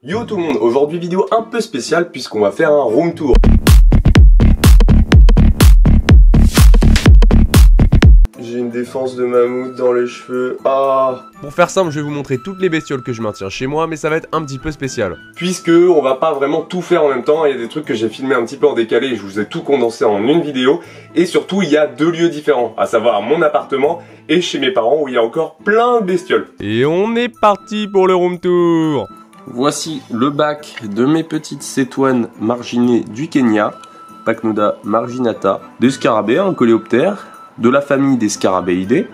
Yo tout le monde, aujourd'hui vidéo un peu spéciale puisqu'on va faire un room tour. J'ai une défense de mammouth dans les cheveux. Pour faire simple, je vais vous montrer toutes les bestioles que je maintiens chez moi, mais ça va être un petit peu spécial. Puisque on va pas vraiment tout faire en même temps, il y a des trucs que j'ai filmé un petit peu en décalé et je vous ai tout condensé en une vidéo. Et surtout, il y a deux lieux différents, à savoir mon appartement et chez mes parents où il y a encore plein de bestioles. Et on est parti pour le room tour. Voici le bac de mes petites cétoines marginées du Kenya, Pachnoda marginata, des scarabées, un coléoptère, de la famille des scarabéidés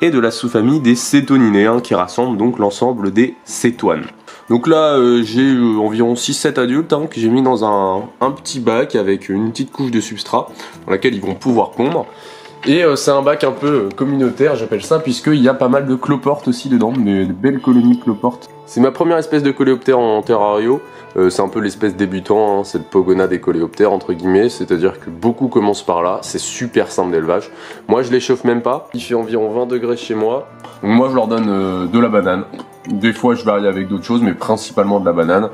et de la sous-famille des cétoninés, qui rassemble donc l'ensemble des cétoines. Donc là j'ai environ 6-7 adultes que j'ai mis dans un petit bac avec une petite couche de substrat dans laquelle ils vont pouvoir pondre. Et c'est un bac un peu communautaire, j'appelle ça, puisqu'il y a pas mal de cloportes aussi dedans, de belles colonies cloportes. C'est ma première espèce de coléoptère en terrario, c'est un peu l'espèce débutant, cette pogona des coléoptères entre guillemets, c'est-à-dire que beaucoup commencent par là, c'est super simple d'élevage. Moi je les chauffe même pas, il fait environ 20 degrés chez moi, donc moi je leur donne de la banane. Des fois je varie avec d'autres choses, mais principalement de la banane.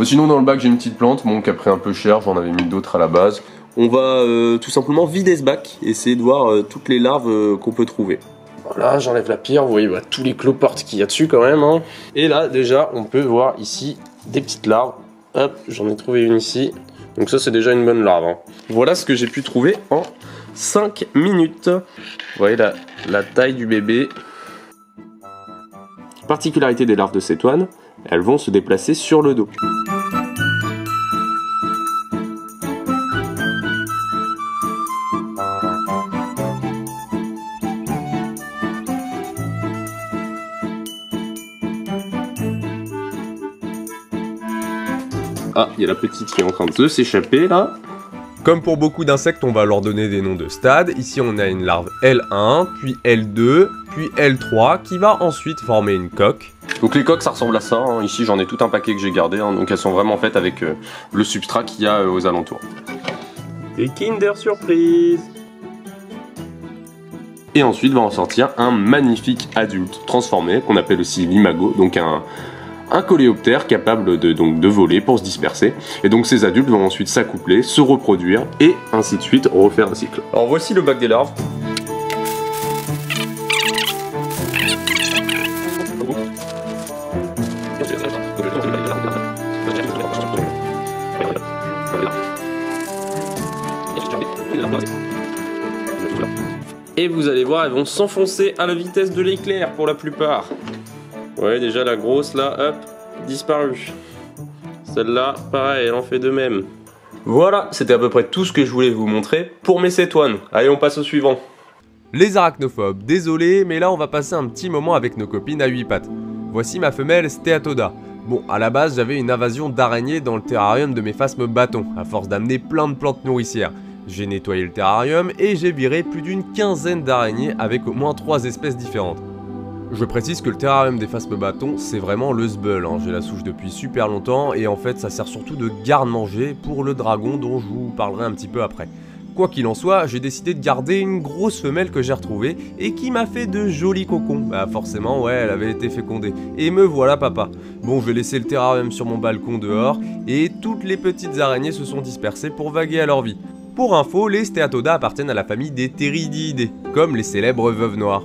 Sinon dans le bac j'ai une petite plante, bon, qui a pris un peu cher, j'en avais mis d'autres à la base. On va tout simplement vider ce bac, essayer de voir toutes les larves qu'on peut trouver. Voilà, j'enlève la pierre, vous voyez tous les cloportes qu'il y a dessus quand même. Et là déjà on peut voir ici des petites larves. Hop, j'en ai trouvé une ici. Donc ça c'est déjà une bonne larve. Voilà ce que j'ai pu trouver en 5 minutes. Vous voyez la taille du bébé. Particularité des larves de cétoine, elles vont se déplacer sur le dos. Ah, il y a la petite qui est en train de s'échapper là. Comme pour beaucoup d'insectes, on va leur donner des noms de stades. Ici, on a une larve L1, puis L2, puis L3, qui va ensuite former une coque. Donc les coques, ça ressemble à ça. Ici, j'en ai tout un paquet que j'ai gardé. Donc elles sont vraiment faites avec le substrat qu'il y a aux alentours. Des Kinder Surprise. Et ensuite, va en sortir un magnifique adulte transformé, qu'on appelle aussi l'imago. Donc un coléoptère capable de voler pour se disperser. Et donc ces adultes vont ensuite s'accoupler, se reproduire et ainsi de suite, refaire un cycle. Alors voici le bac des larves. Et vous allez voir, elles vont s'enfoncer à la vitesse de l'éclair pour la plupart. Ouais, déjà la grosse là, hop, disparue. Celle-là, pareil, elle en fait de même. Voilà, c'était à peu près tout ce que je voulais vous montrer pour mes cétoines. Allez, on passe au suivant. Les arachnophobes, désolé, mais là on va passer un petit moment avec nos copines à 8 pattes. Voici ma femelle Steatoda. Bon, à la base, j'avais une invasion d'araignées dans le terrarium de mes phasmes bâtons, à force d'amener plein de plantes nourricières. J'ai nettoyé le terrarium et j'ai viré plus d'une quinzaine d'araignées avec au moins 3 espèces différentes. Je précise que le terrarium des phasmes bâtons, c'est vraiment le sbeul, j'ai la souche depuis super longtemps et en fait ça sert surtout de garde-manger pour le dragon dont je vous parlerai un petit peu après. Quoi qu'il en soit, j'ai décidé de garder une grosse femelle que j'ai retrouvée et qui m'a fait de jolis cocons. Bah forcément, ouais, elle avait été fécondée. Et me voilà papa. Bon, je vais laisser le terrarium sur mon balcon dehors et toutes les petites araignées se sont dispersées pour vaguer à leur vie. Pour info, les Steatoda appartiennent à la famille des Theridiidae, comme les célèbres veuves noires.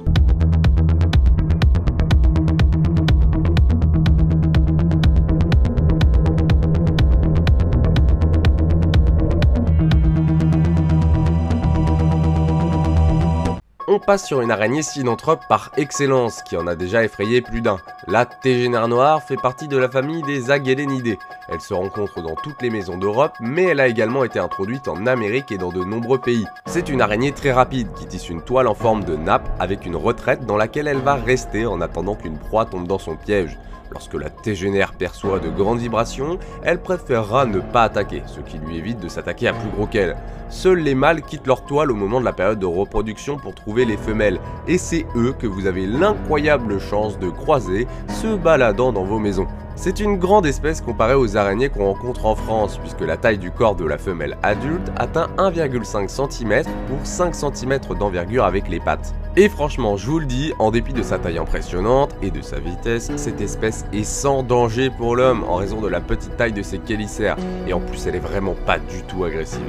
On passe sur une araignée synanthrope par excellence, qui en a déjà effrayé plus d'un. La tégénaire noire fait partie de la famille des Agelenidae. Elle se rencontre dans toutes les maisons d'Europe, mais elle a également été introduite en Amérique et dans de nombreux pays. C'est une araignée très rapide, qui tisse une toile en forme de nappe avec une retraite dans laquelle elle va rester en attendant qu'une proie tombe dans son piège. Lorsque la tégénaire perçoit de grandes vibrations, elle préférera ne pas attaquer, ce qui lui évite de s'attaquer à plus gros qu'elle. Seuls les mâles quittent leur toile au moment de la période de reproduction pour trouver les femelles, et c'est eux que vous avez l'incroyable chance de croiser se baladant dans vos maisons. C'est une grande espèce comparée aux araignées qu'on rencontre en France, puisque la taille du corps de la femelle adulte atteint 1,5 cm pour 5 cm d'envergure avec les pattes. Et franchement, je vous le dis, en dépit de sa taille impressionnante et de sa vitesse, cette espèce est sans danger pour l'homme en raison de la petite taille de ses chélicères. Et en plus, elle est vraiment pas du tout agressive.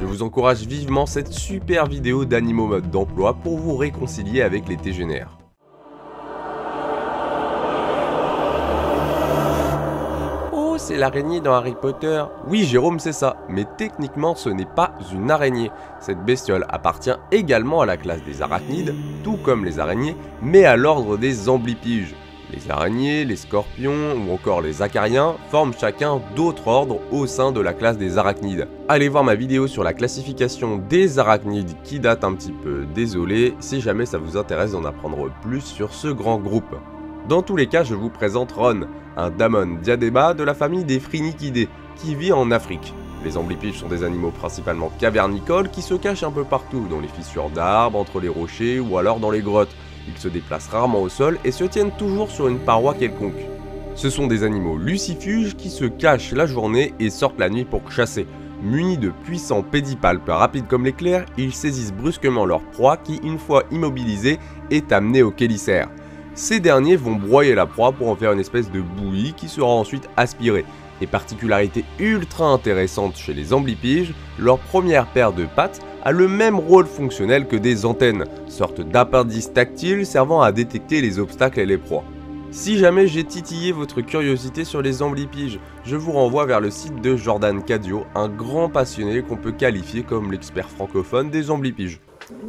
Je vous encourage vivement cette super vidéo d'Animaux mode d'emploi pour vous réconcilier avec les tégénaires. C'est l'araignée dans Harry Potter. Oui, Jérôme, c'est ça, mais techniquement ce n'est pas une araignée. Cette bestiole appartient également à la classe des arachnides, tout comme les araignées, mais à l'ordre des amblipiges. Les araignées, les scorpions ou encore les acariens forment chacun d'autres ordres au sein de la classe des arachnides. Allez voir ma vidéo sur la classification des arachnides qui date un petit peu, désolé, si jamais ça vous intéresse d'en apprendre plus sur ce grand groupe. Dans tous les cas, je vous présente Ron, un Damon diadema de la famille des Phrynicidae, qui vit en Afrique. Les amblipiges sont des animaux principalement cavernicoles qui se cachent un peu partout, dans les fissures d'arbres, entre les rochers ou alors dans les grottes. Ils se déplacent rarement au sol et se tiennent toujours sur une paroi quelconque. Ce sont des animaux lucifuges qui se cachent la journée et sortent la nuit pour chasser. Munis de puissants pédipalpes rapides comme l'éclair, ils saisissent brusquement leur proie qui, une fois immobilisée, est amenée au chélicère. Ces derniers vont broyer la proie pour en faire une espèce de bouillie qui sera ensuite aspirée. Et particularité ultra intéressante chez les amblipiges, leur première paire de pattes a le même rôle fonctionnel que des antennes, sorte d'appendice tactile servant à détecter les obstacles et les proies. Si jamais j'ai titillé votre curiosité sur les amblipiges, je vous renvoie vers le site de Jordan Cadio, un grand passionné qu'on peut qualifier comme l'expert francophone des amblipiges.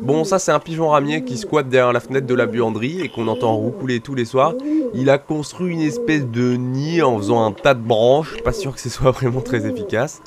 Bon, ça c'est un pigeon ramier qui squatte derrière la fenêtre de la buanderie et qu'on entend roucouler tous les soirs. Il a construit une espèce de nid en faisant un tas de branches, pas sûr que ce soit vraiment très efficace.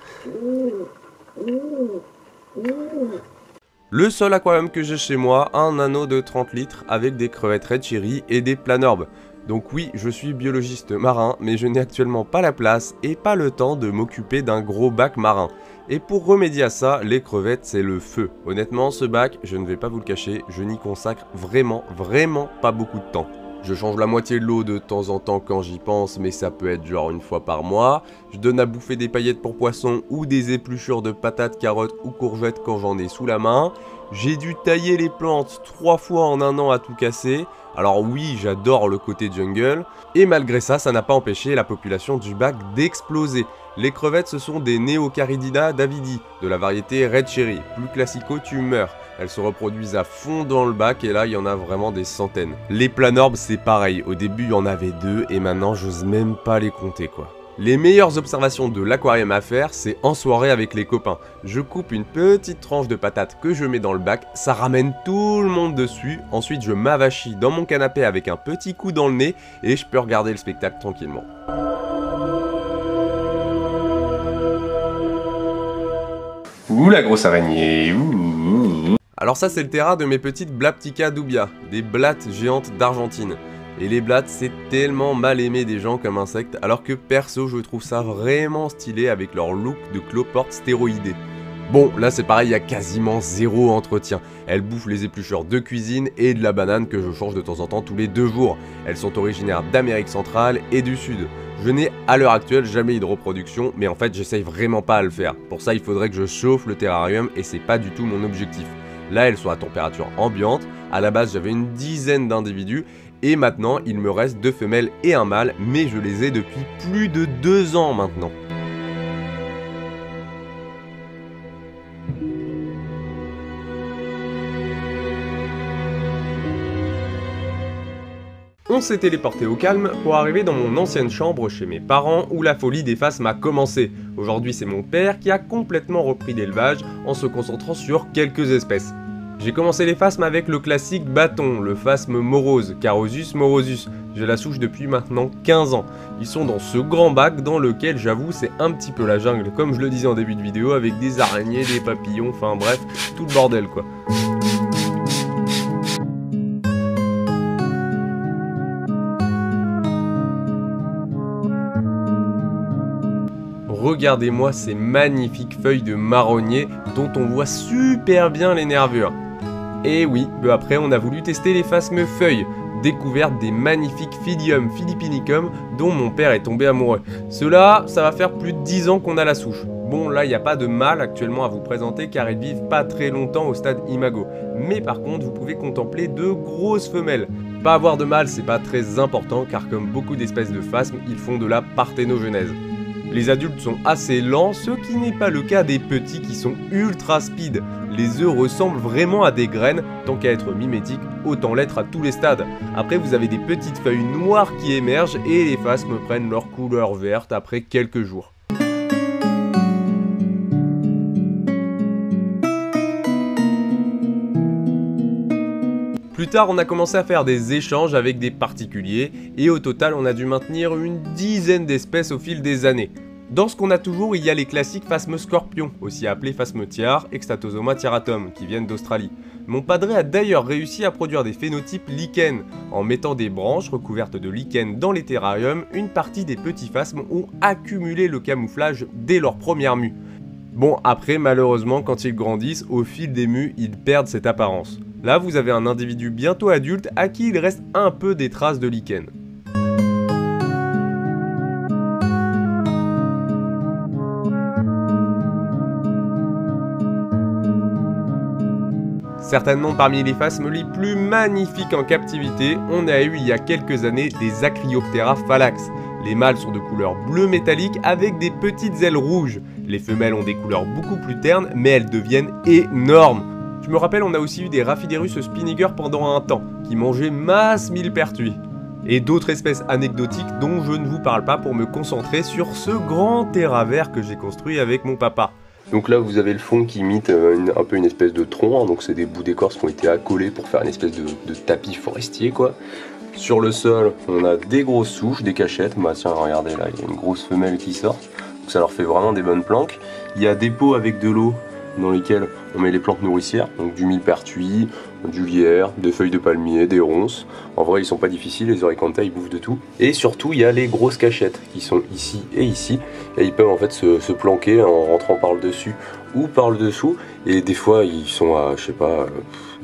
Le seul aquarium que j'ai chez moi, un anneau de 30 litres avec des crevettes red cherry et des planorbes. Donc oui, je suis biologiste marin, mais je n'ai actuellement pas la place et pas le temps de m'occuper d'un gros bac marin. Et pour remédier à ça, les crevettes c'est le feu. Honnêtement, ce bac, je ne vais pas vous le cacher, je n'y consacre vraiment pas beaucoup de temps. Je change la moitié de l'eau de temps en temps quand j'y pense, mais ça peut être genre une fois par mois. Je donne à bouffer des paillettes pour poissons ou des épluchures de patates, carottes ou courgettes quand j'en ai sous la main. J'ai dû tailler les plantes 3 fois en un an à tout casser. Alors oui, j'adore le côté jungle. Et malgré ça, ça n'a pas empêché la population du bac d'exploser. Les crevettes, ce sont des Neocaridina davidi, de la variété Red Cherry, plus classico tu meurs. Elles se reproduisent à fond dans le bac et là, il y en a vraiment des centaines. Les planorbes, c'est pareil. Au début, il y en avait 2 et maintenant, j'ose même pas les compter, quoi. Les meilleures observations de l'aquarium à faire, c'est en soirée avec les copains. Je coupe une petite tranche de patate que je mets dans le bac, ça ramène tout le monde dessus. Ensuite, je m'avachis dans mon canapé avec un petit coup dans le nez et je peux regarder le spectacle tranquillement. Ouh la grosse araignée, Alors ça c'est le terrain de mes petites Blaptica dubia, des blattes géantes d'Argentine. Et les blattes c'est tellement mal aimé des gens comme insectes, alors que perso je trouve ça vraiment stylé avec leur look de cloporte stéroïdée. Bon, là c'est pareil, il y a quasiment zéro entretien. Elles bouffent les épluchures de cuisine et de la banane que je change de temps en temps tous les 2 jours. Elles sont originaires d'Amérique centrale et du Sud. Je n'ai à l'heure actuelle jamais eu de reproduction, mais en fait j'essaye vraiment pas à le faire. Pour ça il faudrait que je chauffe le terrarium et c'est pas du tout mon objectif. Là elles sont à température ambiante, à la base j'avais une dizaine d'individus, et maintenant il me reste 2 femelles et un mâle, mais je les ai depuis plus de 2 ans maintenant. On s'est téléporté au calme pour arriver dans mon ancienne chambre chez mes parents où la folie des phasmes a commencé. Aujourd'hui c'est mon père qui a complètement repris l'élevage en se concentrant sur quelques espèces. J'ai commencé les phasmes avec le classique bâton, le phasme morose, Carosus morosus. J'ai la souche depuis maintenant 15 ans. Ils sont dans ce grand bac dans lequel j'avoue c'est un petit peu la jungle, comme je le disais en début de vidéo, avec des araignées, des papillons, enfin bref, tout le bordel quoi. Regardez-moi ces magnifiques feuilles de marronnier dont on voit super bien les nervures. Et oui, peu après on a voulu tester les phasmes feuilles, découverte des magnifiques Phyllium philippinicum dont mon père est tombé amoureux. Ceux-là, ça va faire plus de 10 ans qu'on a la souche. Bon là il n'y a pas de mâle actuellement à vous présenter car ils vivent pas très longtemps au stade imago. mais par contre vous pouvez contempler de grosses femelles. Pas avoir de mâles c'est pas très important car comme beaucoup d'espèces de phasmes, ils font de la parthénogenèse. Les adultes sont assez lents, ce qui n'est pas le cas des petits qui sont ultra speed. Les œufs ressemblent vraiment à des graines, tant qu'à être mimétiques, autant l'être à tous les stades. Après vous avez des petites feuilles noires qui émergent et les phasmes prennent leur couleur verte après quelques jours. Plus tard, on a commencé à faire des échanges avec des particuliers et au total, on a dû maintenir une dizaine d'espèces au fil des années. Dans ce qu'on a toujours, il y a les classiques phasmes scorpions, aussi appelés phasmes tiares, Extatosoma tiaratum, qui viennent d'Australie. Mon padré a d'ailleurs réussi à produire des phénotypes lichen. En mettant des branches recouvertes de lichen dans les terrariums, une partie des petits phasmes ont accumulé le camouflage dès leur première mue. Bon, après, malheureusement, quand ils grandissent, au fil des mues, ils perdent cette apparence. Là, vous avez un individu bientôt adulte à qui il reste un peu des traces de lichen. Certainement parmi les phasmes les plus magnifiques en captivité, on a eu il y a quelques années des Acryoptera phallax. Les mâles sont de couleur bleu métallique avec des petites ailes rouges. Les femelles ont des couleurs beaucoup plus ternes, mais elles deviennent énormes. Je me rappelle, on a aussi eu des Rhaphiderus spinniger pendant un temps, qui mangeaient masse millepertuis. Et d'autres espèces anecdotiques dont je ne vous parle pas pour me concentrer sur ce grand terrain vert que j'ai construit avec mon papa. Donc là vous avez le fond qui imite un peu une espèce de tronc, hein, donc c'est des bouts d'écorce qui ont été accolés pour faire une espèce de tapis forestier quoi. Sur le sol on a des grosses souches, des cachettes, bah tiens regardez là il y a une grosse femelle qui sort, donc ça leur fait vraiment des bonnes planques. Il y a des pots avec de l'eau dans lesquels on met les plantes nourricières, donc du millepertuis, du lierre, des feuilles de palmier, des ronces. En vrai ils sont pas difficiles, les Eurycantha ils bouffent de tout. Et surtout il y a les grosses cachettes qui sont ici et ici, et ils peuvent en fait se planquer en rentrant par le dessus ou par le dessous, et des fois ils sont à je sais pas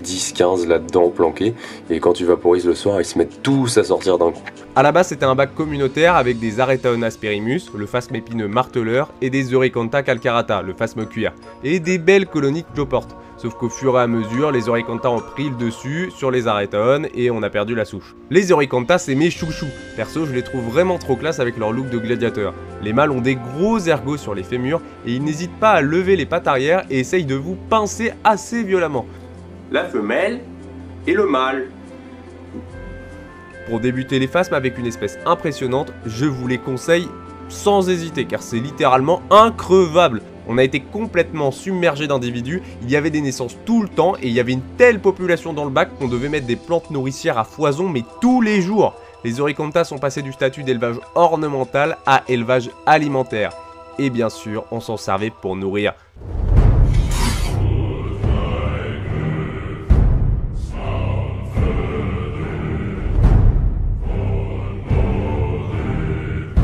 10-15 là-dedans planqués, et quand tu vaporises le soir ils se mettent tous à sortir d'un coup. A la base c'était un bac communautaire avec des Aretaona sperimus, le phasme épineux marteleur, et des Eurycantha calcarata, le phasme cuir, et des belles colonies cloportes. Sauf qu'au fur et à mesure, les Eurycantha ont pris le dessus sur les Aretaon et on a perdu la souche. Les Eurycantha c'est mes chouchous, perso je les trouve vraiment trop classe avec leur look de gladiateur. Les mâles ont des gros ergots sur les fémurs et ils n'hésitent pas à lever les pattes arrière et essayent de vous pincer assez violemment. La femelle et le mâle. Pour débuter les phasmes avec une espèce impressionnante, je vous les conseille sans hésiter car c'est littéralement increvable. On a été complètement submergé d'individus, il y avait des naissances tout le temps et il y avait une telle population dans le bac qu'on devait mettre des plantes nourricières à foison mais tous les jours. Les Eurycantha sont passés du statut d'élevage ornemental à élevage alimentaire. Et bien sûr, on s'en servait pour nourrir.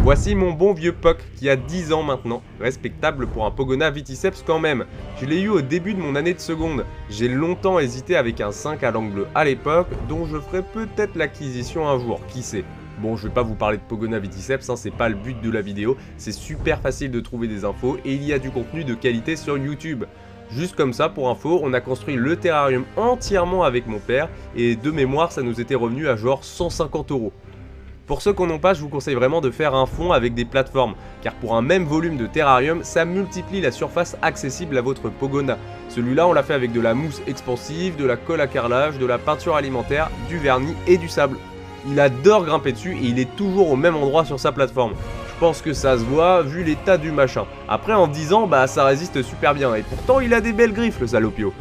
Voici mon bon vieux Puck qui a 10 ans maintenant, respectable pour un Pogona Viticeps quand même. Je l'ai eu au début de mon année de seconde. J'ai longtemps hésité avec un 5 à langue bleue à l'époque, dont je ferai peut-être l'acquisition un jour, qui sait. Bon, je vais pas vous parler de Pogona Viticeps, hein, c'est pas le but de la vidéo, c'est super facile de trouver des infos et il y a du contenu de qualité sur YouTube. Juste comme ça, pour info, on a construit le terrarium entièrement avec mon père et de mémoire, ça nous était revenu à genre 150 €. Pour ceux qui n'en ont pas, je vous conseille vraiment de faire un fond avec des plateformes, car pour un même volume de terrarium, ça multiplie la surface accessible à votre Pogona. Celui-là, on l'a fait avec de la mousse expansive, de la colle à carrelage, de la peinture alimentaire, du vernis et du sable. Il adore grimper dessus et il est toujours au même endroit sur sa plateforme. Je pense que ça se voit vu l'état du machin. Après en 10 ans, bah ça résiste super bien et pourtant il a des belles griffes le salopio.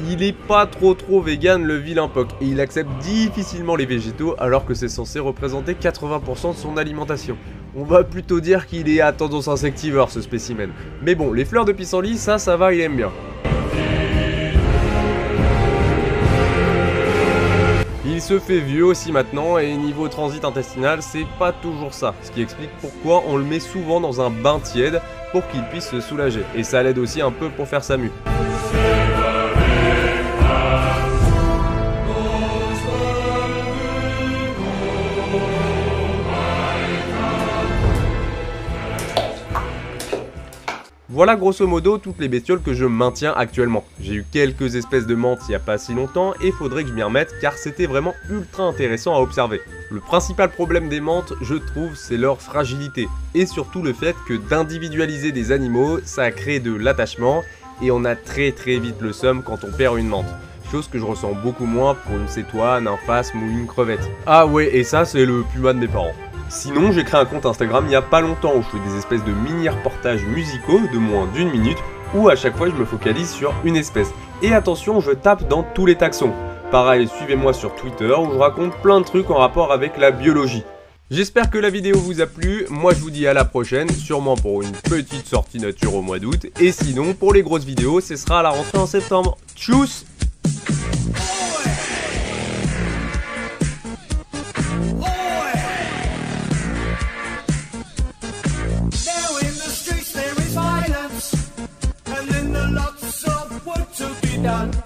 Il est pas trop vegan le vilain Puck et il accepte difficilement les végétaux alors que c'est censé représenter 80% de son alimentation. On va plutôt dire qu'il est à tendance insectivore ce spécimen. Mais bon, les fleurs de pissenlit, ça va, il aime bien. Il se fait vieux aussi maintenant et niveau transit intestinal, c'est pas toujours ça. Ce qui explique pourquoi on le met souvent dans un bain tiède pour qu'il puisse se soulager. Et ça l'aide aussi un peu pour faire sa mue. Voilà grosso modo toutes les bestioles que je maintiens actuellement. J'ai eu quelques espèces de menthes il n'y a pas si longtemps et faudrait que je m'y remette car c'était vraiment ultra intéressant à observer. Le principal problème des menthes, je trouve, c'est leur fragilité et surtout le fait que d'individualiser des animaux, ça crée de l'attachement et on a très vite le seum quand on perd une menthe. Chose que je ressens beaucoup moins pour une cétoine, un phasme ou une crevette. Ah ouais, et ça c'est le puma de mes parents. Sinon, j'ai créé un compte Instagram il y a pas longtemps où je fais des espèces de mini reportages musicaux de moins d'1 minute où à chaque fois je me focalise sur une espèce. Et attention, je tape dans tous les taxons. Pareil, suivez-moi sur Twitter où je raconte plein de trucs en rapport avec la biologie. J'espère que la vidéo vous a plu, moi je vous dis à la prochaine, sûrement pour une petite sortie nature au mois d'août, et sinon pour les grosses vidéos, ce sera à la rentrée en septembre. Tchuss! Done.